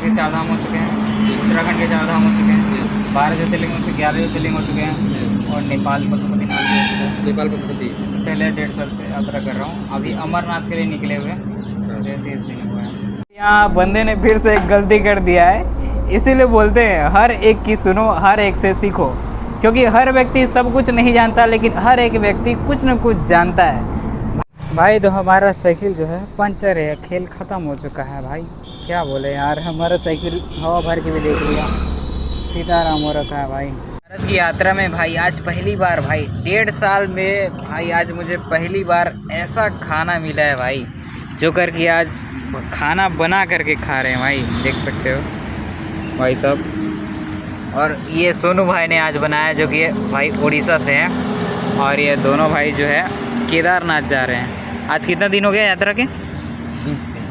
के 4 धाम हो चुके हैं, उत्तराखंड के 4 धाम हो चुके हैं, 12 ज्योतिर्लिंग में से 11 ज्योतिर्लिंग हो चुके हैं और नेपाल पशुपतिनाथ भी हो चुका है। नेपाल पशुपति। इससे पहले 1.5 साल से यात्रा कर रहा हूँ। अभी अमरनाथ के लिए निकले हुए मुझे 30 दिन हुआ है। यहाँ बंदे ने फिर से एक गलती कर दिया है, इसीलिए बोलते हैं हर एक की सुनो, हर एक से सीखो, क्योंकि हर व्यक्ति सब कुछ नहीं जानता, लेकिन हर एक व्यक्ति कुछ न कुछ जानता है। भाई तो हमारा साइकिल जो है पंचर है, खेल ख़त्म हो चुका है भाई, क्या बोले यार। हमारा साइकिल हवा भर के भी देख लिया, सीताराम हो रखा है भाई। भारत की यात्रा में भाई आज पहली बार भाई 1.5 साल में भाई आज मुझे पहली बार ऐसा खाना मिला है भाई, जो करके आज खाना बना करके खा रहे हैं भाई, देख सकते हो भाई साहब। और ये सोनू भाई ने आज बनाया, जो कि भाई उड़ीसा से हैं, और ये दोनों भाई जो है केदारनाथ जा रहे हैं। आज कितना दिन हो गया यात्रा के? 20 दिन।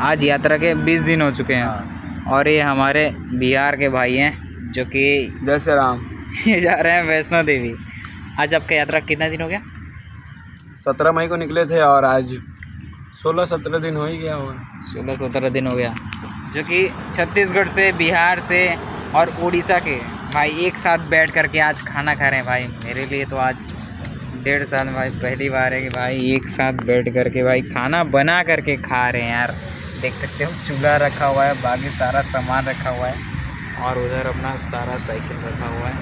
आज यात्रा के 20 दिन हो चुके हैं। और ये हमारे बिहार के भाई हैं, जो कि जय श्री राम। ये जा रहे हैं वैष्णो देवी। आज आपका यात्रा कितना दिन हो गया? 17 मई को निकले थे और आज 16-17 दिन हो ही गया होगा। 16-17 दिन हो गया, जो कि छत्तीसगढ़ से, बिहार से और उड़ीसा के भाई एक साथ बैठ करके आज खाना खा रहे हैं भाई। मेरे लिए तो आज 1.5 साल में भाई पहली बार है कि भाई एक साथ बैठ करके भाई खाना बना करके खा रहे हैं यार। देख सकते हो चूल्हा रखा हुआ है, बाकी सारा सामान रखा हुआ है, और उधर अपना सारा साइकिल रखा हुआ है।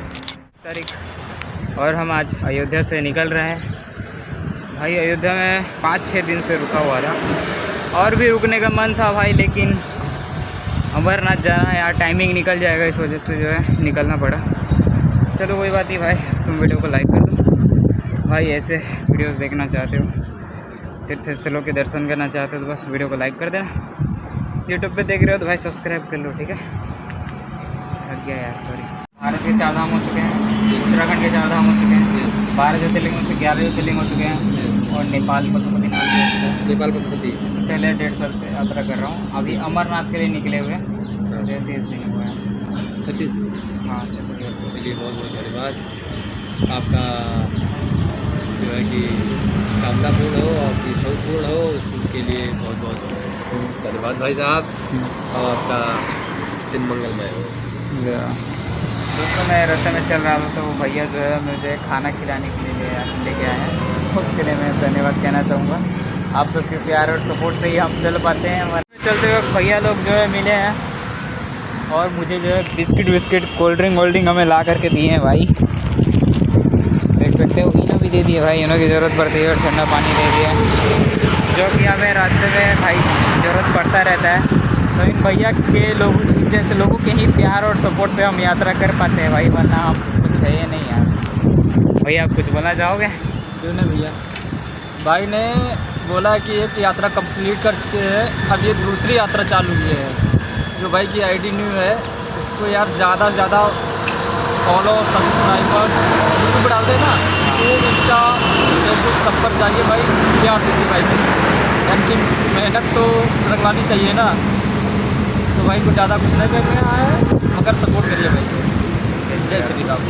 20 तारीख और हम आज अयोध्या से निकल रहे हैं भाई। अयोध्या में 5-6 दिन से रुका हुआ था, और भी रुकने का मन था भाई, लेकिन अमरनाथ जाना है यार, टाइमिंग निकल जाएगा, इस वजह से जो है निकलना पड़ा। चलो कोई बात नहीं भाई, तुम वीडियो को लाइक कर दो भाई। ऐसे वीडियोस देखना चाहते हो, तीर्थ स्थलों के दर्शन करना चाहते हो, तो बस वीडियो को लाइक कर देना। यूट्यूब पे देख रहे हो तो भाई सब्सक्राइब कर लो, ठीक है। थक गया यार, सॉरी। भारत के 4 धाम हो चुके हैं, उत्तराखंड के 4 धाम हो चुके हैं, 12 ज्योतिर्लिंग में से 11 ज्योतिर्लिंग हो चुके हैं और नेपाल पशुपतिनाथ भी हो चुका है। नेपाल पशुपति। इससे पहले 1.5 साल से यात्रा कर रहा हूँ। अभी अमरनाथ के लिए निकले हुए मुझे 30 दिन हुआ है। हाँ, छत्तीसगढ़। चलिए बहुत बहुत धन्यवाद आपका, जो है कि कामना पूर्ण हो, आपकी इच्छा पूर्ण हो, इस चीज़ के लिए बहुत बहुत धन्यवाद भाई साहब, और आपका दिन मंगलमय हो। दोस्तों मैं रास्ते में चल रहा था, तो वो भैया जो है मुझे खाना खिलाने के लिए लेके आए हैं, उसके लिए मैं धन्यवाद कहना चाहूँगा। आप सबके प्यार और सपोर्ट से ही हम चल पाते हैं। हमारे चलते वक्त भैया लोग जो है मिले हैं, और मुझे जो है बिस्किट कोल्ड ड्रिंक हमें ला करके दिए हैं भाई, देख सकते हो। इन्हों भी दे दिए भाई, इन्हों की ज़रूरत पड़ती है, और ठंडा पानी दे दिया, जो कि हमें रास्ते में भाई ज़रूरत पड़ता रहता है। तो इन भैया के जैसे लोगों के ही प्यार और सपोर्ट से हम यात्रा कर पाते हैं भाई, वरना हम कुछ है ये नहीं यार। भैया आप कुछ बोलना चाहोगे? क्यों नहीं भैया, भाई ने बोला कि एक यात्रा कंप्लीट कर चुके हैं, अब ये दूसरी यात्रा चालू की है। जो भाई की आईडी न्यू है, इसको यार ज़्यादा से ज़्यादा फॉलो, सब्सक्राइबर यूट्यूब डालते ना, तो इसका फेसबुक सब पर जाइए भाई, प्यार दीजिए भाई को, यानी मेहनत तो रंगवानी चाहिए ना। तो भाई को ज़्यादा कुछ नहीं करना है, मगर सपोर्ट करिए भाई को। जय श्री राम।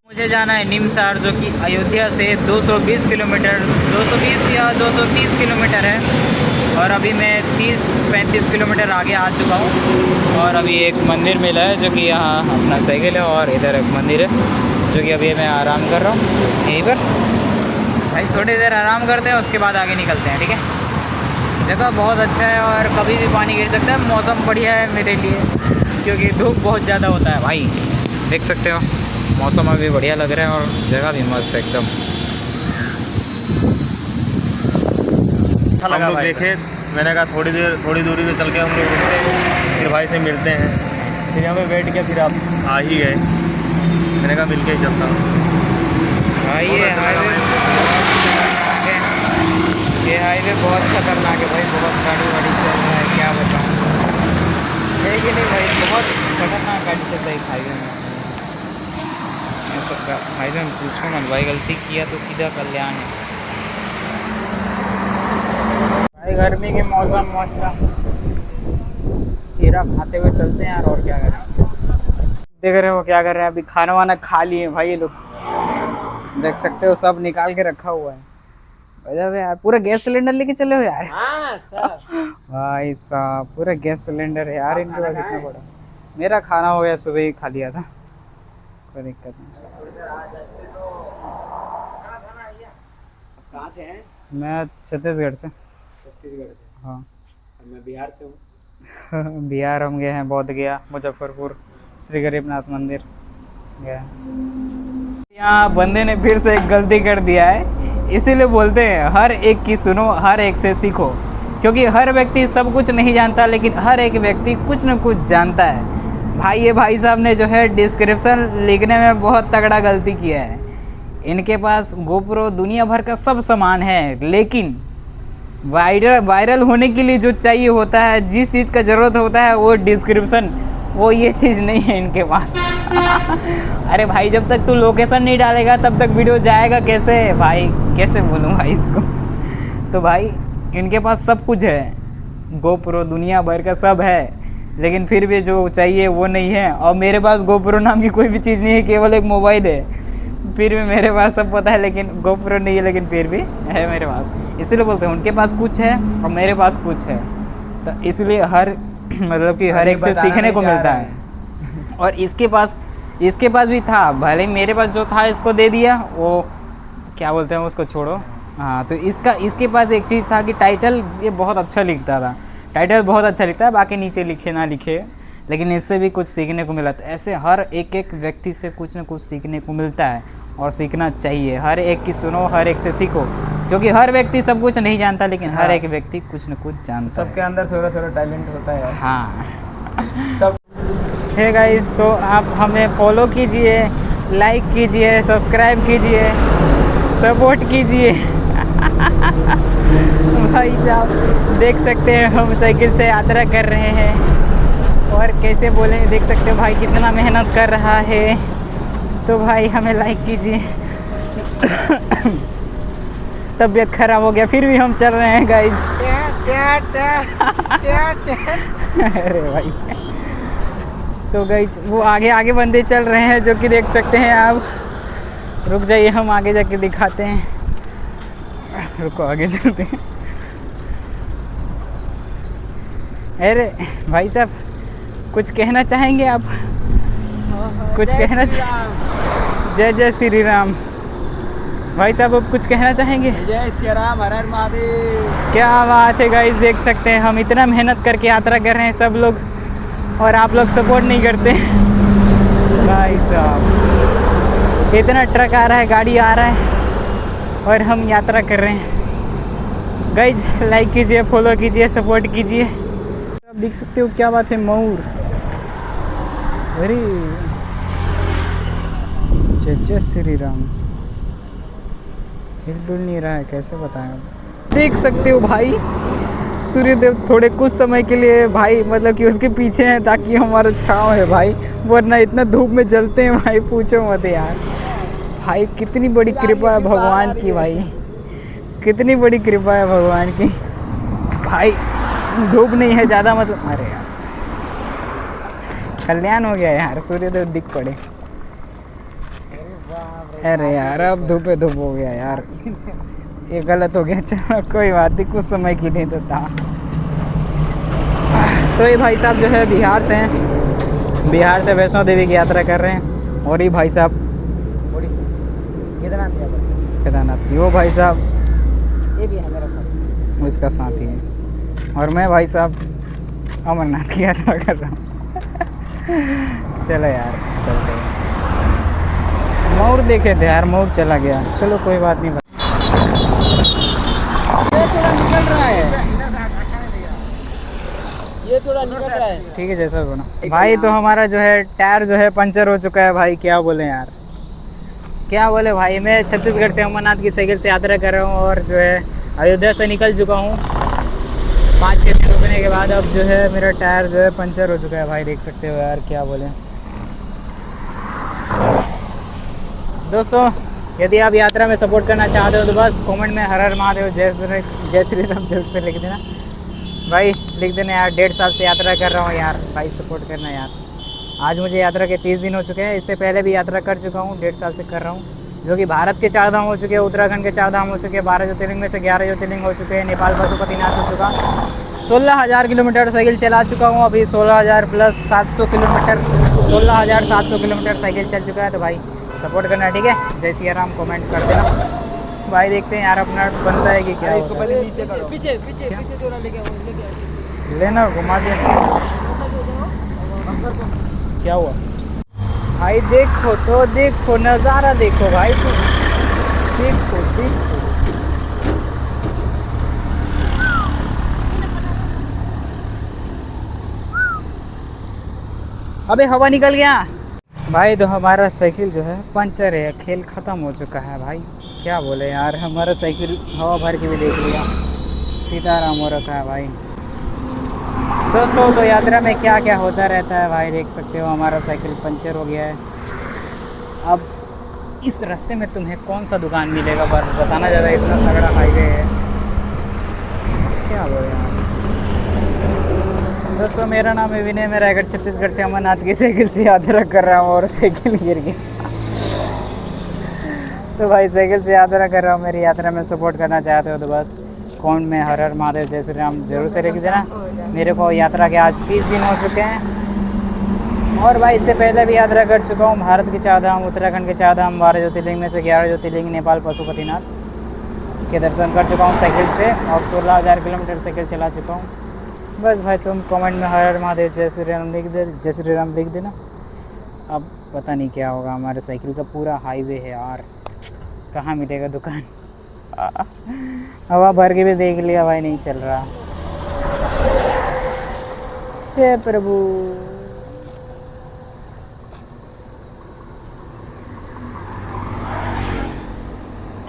मुझे जाना है निमसार, जो कि अयोध्या से 220 किलोमीटर, 220 या 230 किलोमीटर है, और अभी मैं 30-35 किलोमीटर आगे आ चुका हूँ। और अभी एक मंदिर मिला है, जो कि यहाँ अपना साइकिल है, और इधर एक मंदिर है, जो कि अभी मैं आराम कर रहा हूँ यहीं पर भाई। थोड़ी देर आराम करते हैं, उसके बाद आगे निकलते हैं, ठीक है। जगह बहुत अच्छा है, और कभी भी पानी गिर सकता है। मौसम बढ़िया है मेरे लिए, क्योंकि धूप बहुत ज़्यादा होता है भाई, देख सकते हो। मौसम अभी बढ़िया लग रहा है, और जगह भी मस्त है एकदम। हम लोग देखे, मैंने कहा थोड़ी दूरी पे चल के हम लोग रुकते हैं, फिर भाई से मिलते हैं, फिर हमें वेट किया, फिर आप आ ही गए। मैंने कहा मिल के ही चलता हूँ भाई। ये हाईवे बहुत खतरनाक है भाई, बहुत गाड़ी चल रहा है, क्या बताऊँ है कि नहीं भाई, बहुत खतरनाक गाड़ी चल रही है हाईवे में। ये सब हाईवे में पूछो मत भाई, गलती किया तो सीधा कल्याण है भाई। गर्मी के मौसम खीरा खाते हुए चलते हैं यार, और क्या करें। देख रहे हो क्या कर रहे हैं, अभी खाना वाना खा लिए भाई ये लोग, देख सकते हो सब निकाल के रखा हुआ है। गजब है यार, पूरा गैस सिलेंडर लेके चले हो यार। हाँ सर। भाई साहब पूरा गैस सिलेंडर है यार इनके पास इतना बड़ा। मेरा खाना हो गया, सुबह ही खा लिया था, कोई दिक्कत नहीं। कहाँ से हैं? मैं छत्तीसगढ़ से। छत्तीसगढ़ से। हाँ। और मैं बिहार से हूँ। बिहार हम गए हैं, बोध गया, मुजफ्फरपुर, श्री गरीबनाथ मंदिर गए हैं। यहाँ बंदे ने फिर से एक गलती कर दिया है, इसीलिए बोलते हैं हर एक की सुनो, हर एक से सीखो, क्योंकि हर व्यक्ति सब कुछ नहीं जानता, लेकिन हर एक व्यक्ति कुछ न कुछ जानता है। भाई ये भाई साहब ने जो है डिस्क्रिप्शन लिखने में बहुत तगड़ा गलती किया है। इनके पास गोप्रो दुनिया भर का सब सामान है, लेकिन वायरल होने के लिए जो चाहिए होता है, जिस चीज़ का ज़रूरत होता है वो डिस्क्रिप्शन, वो ये चीज़ नहीं है इनके पास। अरे भाई जब तक तू लोकेशन नहीं डालेगा तब तक वीडियो जाएगा कैसे भाई, कैसे बोलूँ भाई इसको। तो भाई इनके पास सब कुछ है, गोप्रो दुनिया भर का सब है, लेकिन फिर भी जो चाहिए वो नहीं है। और मेरे पास गोप्रो नाम की कोई भी चीज़ नहीं है, केवल एक मोबाइल है। फिर भी मेरे पास सब पता है, लेकिन गोप्रो नहीं है, लेकिन फिर भी है मेरे पास। इसलिए बोलते हैं उनके पास कुछ है और मेरे पास कुछ है, तो इसलिए हर मतलब कि हर एक से सीखने को मिलता है। और इसके पास भी था, भले मेरे पास जो था इसको दे दिया, वो क्या बोलते हैं उसको छोड़ो। हाँ, तो इसके पास एक चीज़ था कि टाइटल ये बहुत अच्छा लिखता था, टाइटल बहुत अच्छा लिखता है, बाकी नीचे लिखे ना लिखे, लेकिन इससे भी कुछ सीखने को मिला। तो ऐसे हर एक व्यक्ति से कुछ न कुछ सीखने को मिलता है और सीखना चाहिए। हर एक की सुनो, हर एक से सीखो, क्योंकि हर व्यक्ति सब कुछ नहीं जानता, लेकिन हर एक व्यक्ति कुछ न कुछ जानता है। सबके अंदर थोड़ा थोड़ा टैलेंट होता है। हाँ। सब है गाइस, तो आप हमें फॉलो कीजिए, लाइक कीजिए, सब्सक्राइब कीजिए, सपोर्ट कीजिए। भाई साहब देख सकते हैं हम साइकिल से यात्रा कर रहे हैं, और कैसे बोले देख सकते हो भाई कितना मेहनत कर रहा है। तो भाई हमें लाइक कीजिए। तबीयत खराब हो गया, फिर भी हम चल रहे हैं गाइज। अरे भाई, तो गाइज वो आगे बंदे चल रहे हैं, जो कि देख सकते हैं आप। रुक जाइए, हम आगे जाके दिखाते हैं। रुको आगे चलते हैं। अरे भाई साहब कुछ कहना चाहेंगे आप? कुछ कहना जय जय श्री राम। भाई साहब अब कुछ कहना चाहेंगे? जय श्री राम, हर हर महादेव। क्या बात है गाइस, देख सकते हैं हम इतना मेहनत करके यात्रा कर रहे हैं सब लोग, और आप लोग सपोर्ट नहीं करते। भाई साहब इतना ट्रक आ रहा है, गाड़ी आ रहा है, और हम यात्रा कर रहे हैं। गाइस लाइक कीजिए, फॉलो कीजिए, सपोर्ट कीजिए। आप देख सकते हो क्या बात है, मोर। अरे जय जय श्री राम। हिल नहीं रहा है, कैसे बताएं। देख सकते हो भाई सूर्यदेव थोड़े कुछ समय के लिए भाई मतलब कि उसके पीछे हैं, ताकि हमारा छाँव है भाई, वरना इतना धूप में जलते हैं भाई, पूछो मत यार। भाई कितनी बड़ी कृपा है भगवान की, भाई कितनी बड़ी कृपा है भगवान की। भाई धूप नहीं है ज़्यादा, मतलब अरे यार कल्याण हो गया यार, सूर्यदेव दिख पड़े। अरे यार अब धूप हो गया यार, ये गलत हो गया। चलो कोई बात नहीं, कुछ समय के लिए तो था। तो ये भाई साहब जो है बिहार से हैं, बिहार से वैष्णो देवी की यात्रा कर रहे हैं। और ये भाई साहब केदारनाथ, वो भाई साहब ये भी है मेरा साथ, उसका साथी है। और मैं भाई साहब अमरनाथ की यात्रा कर रहा हूँ। चलो यार चलते हैं। मोर देखे थे यार, मोर चला गया, चलो कोई बात नहीं। ये थोड़ा निकल रहा है, ये थोड़ा निकल रहा है। ठीक है जैसा भी बना। भाई तो हमारा जो है टायर जो है पंचर हो चुका है भाई, क्या बोले यार, क्या बोले भाई। मैं छत्तीसगढ़ से अमरनाथ की साइकिल से यात्रा कर रहा हूँ, और जो है अयोध्या से निकल चुका हूँ 5-6 दिन रुकने के बाद। अब जो है मेरा टायर जो है पंचर हो चुका है भाई, देख सकते हो यार, क्या बोले। दोस्तों यदि आप यात्रा में सपोर्ट करना चाहते हो तो बस कमेंट में हर हर महादेव जय श्री राम जरूर से लिख देना भाई, लिख देना यार। 1.5 साल से यात्रा कर रहा हूँ यार, भाई सपोर्ट करना यार। आज मुझे यात्रा के 30 दिन हो चुके हैं, इससे पहले भी यात्रा कर चुका हूँ, 1.5 साल से कर रहा हूँ। जो कि भारत के 4 धाम हो चुके हैं, उत्तराखंड के 4 धाम हो चुके हैं, 12 ज्योतिर्लिंग में से 11 ज्योतिर्लिंग हो चुके हैं, नेपाल पशुपतिनाथ हो चुका, 16,000 किलोमीटर साइकिल चला चुका हूँ अभी, 16,000 प्लस 700 किलोमीटर, 16,700 किलोमीटर साइकिल चल चुका है। तो भाई सपोर्ट करना, ठीक है। जय सिया राम, कमेंट कर देना भाई। देखते हैं यार अपना बनता है कि क्या होता है। लेना घुमा दिया, क्या हुआ भाई? देखो तो देखो नज़ारा, देखो भाई तो देखो देखो। अबे हवा निकल गया भाई। तो हमारा साइकिल जो है पंचर है, खेल ख़त्म हो चुका है भाई। क्या बोले यार, हमारा साइकिल हवा भर के भी देख लिया, सीताराम हो रखा है भाई। दोस्तों तो यात्रा में क्या क्या होता रहता है भाई, देख सकते हो हमारा साइकिल पंचर हो गया है। अब इस रास्ते में तुम्हें कौन सा दुकान मिलेगा बस बताना, ज़्यादा इतना तगड़ा हाईवे है, क्या बोले यार। दोस्तों मेरा नाम है विनय, मैं रायगढ़ छत्तीसगढ़ से अमरनाथ की साइकिल से यात्रा कर रहा हूँ और साइकिल गिर गई। तो भाई साइकिल से यात्रा कर रहा हूँ, मेरी यात्रा में सपोर्ट करना चाहते हो तो बस कौन में हर हर महादेव जय श्री राम जरूर से लिख देना। मेरे को यात्रा के आज 30 दिन हो चुके हैं और भाई इससे पहले भी यात्रा कर चुका हूँ। भारत के 4 धाम, उत्तराखंड के 4 धाम, 12 ज्योतिर्लिंग में से 11 ज्योतिर्लिंग, नेपाल पशुपतिनाथ के दर्शन कर चुका हूँ साइकिल से और 16,000 किलोमीटर साइकिल चला चुका हूँ। बस भाई तुम कमेंट में हर हर महादेव जय श्री राम लिख दे, जय श्री राम लिख देना। अब पता नहीं क्या होगा, हमारे साइकिल का पूरा हाईवे है यार, कहाँ मिलेगा दुकान। हवा भर के भी देख लिया भाई, नहीं चल रहा। हे प्रभु,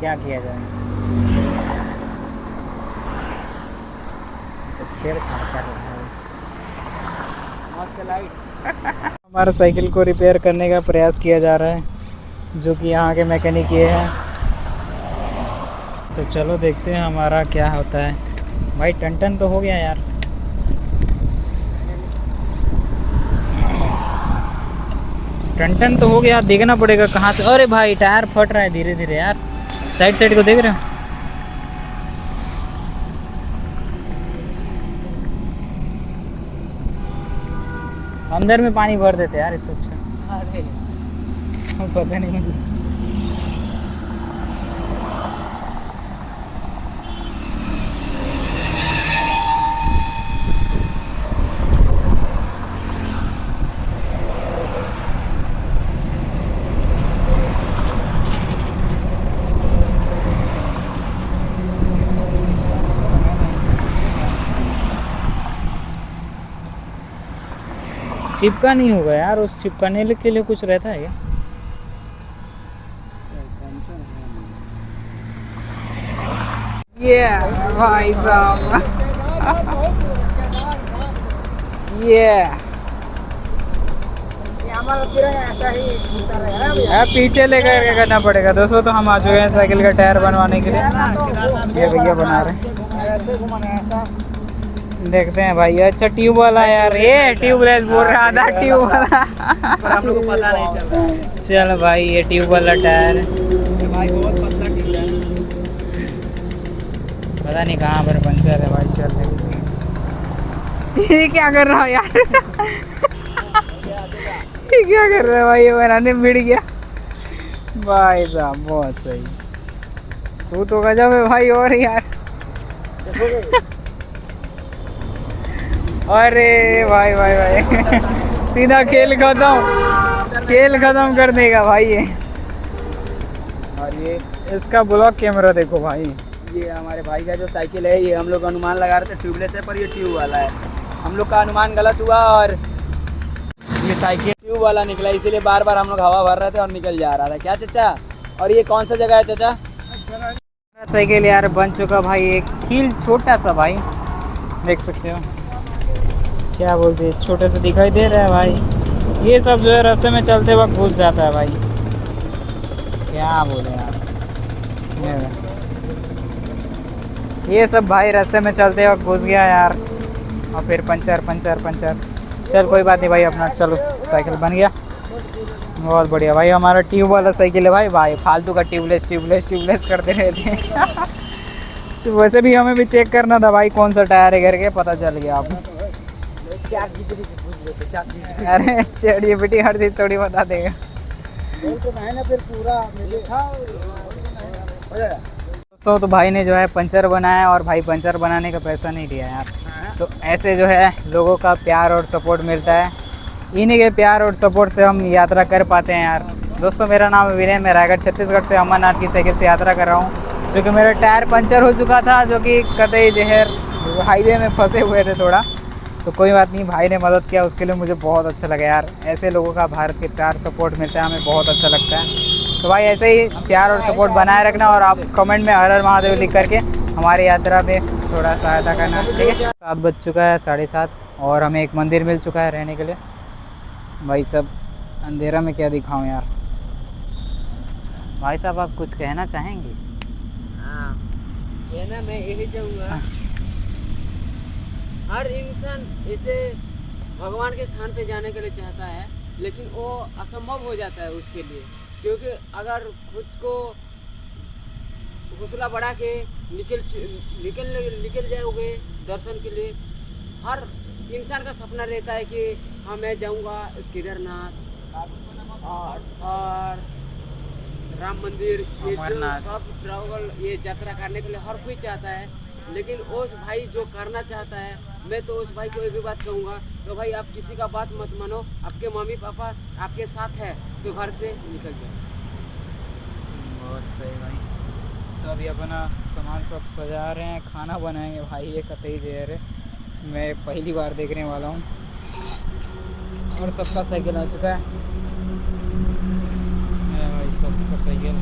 क्या किया जाए, छेड़छाड़ कर रहा है। मस्त लाइट। हमारा साइकिल को रिपेयर करने का प्रयास किया जा रहा है, जो कि यहाँ के मैकेनिक ये हैं। तो चलो देखते हैं हमारा क्या होता है। भाई टन तो हो गया यार, टन तो हो गया, देखना पड़ेगा कहाँ से। अरे भाई टायर फट रहा है धीरे धीरे यार, साइड को देख रहे हो। अंदर में पानी भर देते यार, इससे अच्छा। अरे पता नहीं मुझे। चिपका नहीं होगा यार, उस चिपकाने के लिए कुछ रहता है क्या? ये भाई साहब, ये पीछे लेकर के करना पड़ेगा। दोस्तों तो हम आ चुके हैं साइकिल का टायर बनवाने के लिए, ये भैया बना रहे हैं, देखते हैं भाई। अच्छा ट्यूब वाला यार, ये ट्यूबलेस बोल रहा था, ट्यूब वाला पर हम लोग को पता नहीं चल रहा है। चल भाई ये ट्यूब वाला टायर भाई बहुत पतला ट्यूब है, पता नहीं कहाँ पर पंचर है भाई। चल ये क्या कर रहा है यार, ये क्या कर रहा है भाई, ये बनाने में भिड़ गया भाई साहब। बहुत सही, तू तो गजब है भाई। और यार अरे भाई भाई भाई सीधा खेल खत्म कर देगा भाई ये। और ये इसका ब्लॉक कैमरा देखो भाई। ये हमारे भाई का जो साइकिल है, ये हम लोग अनुमान लगा रहे थे ट्यूबलेस है, पर ये ट्यूब वाला है। हम लोग का अनुमान गलत हुआ और ये साइकिल ट्यूब वाला निकला, इसीलिए बार बार हम लोग हवा भर रहे थे और निकल जा रहा था। क्या चाचा? और ये कौन सा जगह है चाचा? साइकिल यार बन चुका भाई, एक कील छोटा सा भाई, देख सकते हो क्या बोलते हैं, छोटे से दिखाई दे रहा है भाई। ये सब जो है रास्ते में चलते वक्त घुस जाता है भाई, क्या बोले यार। ये सब भाई रास्ते में चलते वक्त घुस गया यार, और फिर पंचर। चल कोई बात नहीं भाई, अपना चलो साइकिल बन गया। बहुत बढ़िया भाई, हमारा ट्यूब वाला साइकिल है भाई। भाई फालतू का ट्यूबलेस करते रहते हैं। तो वैसे भी हमें भी चेक करना था भाई कौन सा टायर है करके, पता चल गया आप। अरे ChatGPT हर चीज़ थोड़ी बता देगा। दोस्तों तो भाई ने जो है पंचर बनाया और भाई पंचर बनाने का पैसा नहीं दिया यार। तो ऐसे जो है लोगों का प्यार और सपोर्ट मिलता है, इन्हीं के प्यार और सपोर्ट से हम यात्रा कर पाते हैं यार। दोस्तों मेरा नाम विनय, मैं रायगढ़ छत्तीसगढ़ से अमरनाथ की साइकिल से यात्रा कर रहा हूँ। जो कि मेरा टायर पंचर हो चुका था, जो कि कतई जहर हाईवे में फंसे हुए थे थोड़ा। तो कोई बात नहीं, भाई ने मदद किया, उसके लिए मुझे बहुत अच्छा लगा यार। ऐसे लोगों का भारत के प्यार सपोर्ट मिलता है, हमें बहुत अच्छा लगता है। तो भाई ऐसे ही प्यार और सपोर्ट बनाए रखना, और आप कमेंट में हर हर महादेव लिख करके हमारी यात्रा में थोड़ा सहायता करना, ठीक है। 7 बज चुका है, 7:30, और हमें एक मंदिर मिल चुका है रहने के लिए। भाई साहब अंधेरा में क्या दिखाऊं यार। भाई साहब आप कुछ कहना चाहेंगे? हाँ, ये ना मैं यही चाहूँगा, हर इंसान ऐसे भगवान के स्थान पे जाने के लिए चाहता है, लेकिन वो असंभव हो जाता है उसके लिए। क्योंकि अगर खुद को हौसला बढ़ा के निकल जाओगे दर्शन के लिए, हर इंसान का सपना रहता है कि हाँ मैं जाऊँगा केदारनाथ और राम मंदिर, ये जो सब ट्रैवल ये यात्रा करने के लिए हर कोई चाहता है। लेकिन उस भाई जो करना चाहता है, मैं तो उस भाई को एक ही बात कहूँगा, तो भाई आप किसी का बात मत मानो, आपके मम्मी पापा आपके साथ है तो घर से निकल जाओ। बहुत सही भाई। तो अभी अपना सामान सब सजा रहे हैं, खाना बनाएंगे भाई। ये कतई जहर है, मैं पहली बार देखने वाला हूँ। और सबका साइकिल आ चुका है भाई, सबका साइकिल।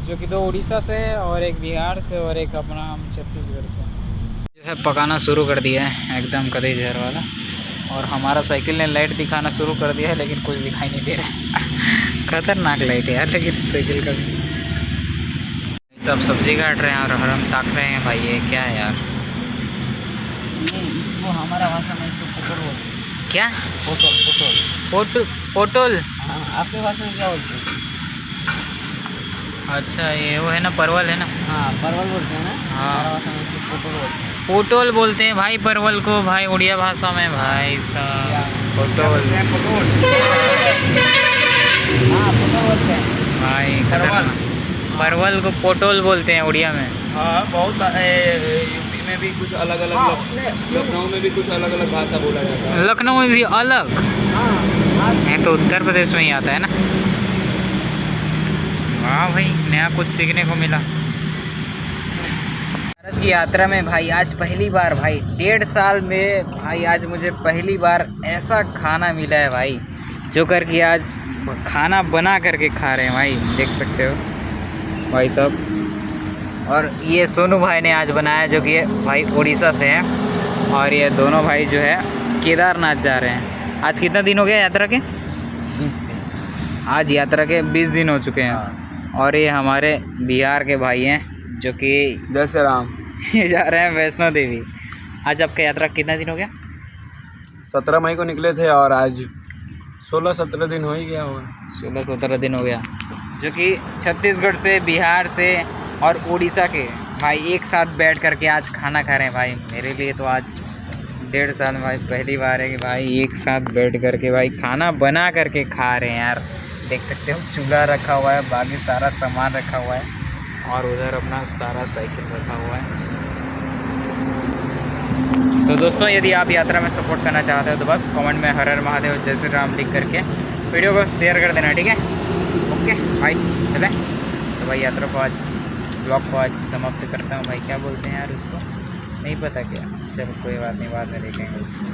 जो कि 2 उड़ीसा से और एक बिहार से और एक अपना हम छत्तीसगढ़ से जो है पकाना शुरू कर दिया है, एकदम कतई जहर वाला। और हमारा साइकिल ने लाइट दिखाना शुरू कर दिया है, लेकिन कुछ दिखाई नहीं दे रहा है। खतरनाक लाइट है यार, लेकिन साइकिल का सब सब्जी काट रहे हैं और हम ताक रहे हैं भाई। ये क्या है यार? वो हमारा भाषा में इसको पोटल बोलते हैं। क्या? पोटल। पोटल। हाँ, आपके भाषा में क्या बोलते हैं? अच्छा ये वो है ना, परवल है ना? हाँ परवल बोलते हैं ना। हाँ। हमारा भाषा में इसको पोटल बोलते हैं। पोटल बोलते हैं भाई परवल को, भाई उड़िया भाषा में भाई साहब पोटल। हाँ पोटल बोलते हैं भाई खतरनाक। परवल को पोटल बोलते हैं उड़िया में। हाँ बहुत यूपी में भी कुछ अलग अलग, लखनऊ में भी कुछ अलग अलग भाषा बोला जाता है। लखनऊ में भी अलग है, तो उत्तर प्रदेश में ही आता है ना। वाह भाई, नया कुछ सीखने को मिला। भारत की यात्रा में भाई आज पहली बार भाई 1.5 साल में भाई आज मुझे पहली बार ऐसा खाना मिला है भाई, जो करके आज खाना बना करके खा रहे हैं भाई, देख सकते हो भाई साहब। और ये सोनू भाई ने आज बनाया, जो कि भाई उड़ीसा से है। और ये दोनों भाई जो है केदारनाथ जा रहे हैं। आज कितना दिन हो गया यात्रा के? 20 दिन। आज यात्रा के 20 दिन हो चुके हैं। और ये हमारे बिहार के भाई हैं, जो कि जय श्री राम। ये जा रहे हैं वैष्णो देवी। आज आपका यात्रा कितना दिन हो गया? 17 मई को निकले थे और आज 16-17 दिन हो ही गया होगा। 16-17 दिन हो गया। जो कि छत्तीसगढ़ से, बिहार से और उड़ीसा के भाई एक साथ बैठ करके आज खाना खा रहे हैं भाई। मेरे लिए तो आज 1.5 साल में भाई पहली बार है कि भाई एक साथ बैठ करके भाई खाना बना करके खा रहे हैं यार। देख सकते हो चूल्हा रखा हुआ है, बाकी सारा सामान रखा हुआ है, और उधर अपना सारा साइकिल रखा हुआ है। तो दोस्तों यदि आप यात्रा में सपोर्ट करना चाहते हो तो बस कमेंट में हर हर महादेव जय श्री राम लिख करके वीडियो को शेयर कर देना, ठीक है। ओके भाई चलें। तो भाई यात्रा को आज ब्लॉग को आज समाप्त करता हूँ भाई। क्या बोलते हैं यार उसको, नहीं पता क्या, चलो कोई बात नहीं, बाद में देखेंगे उसको।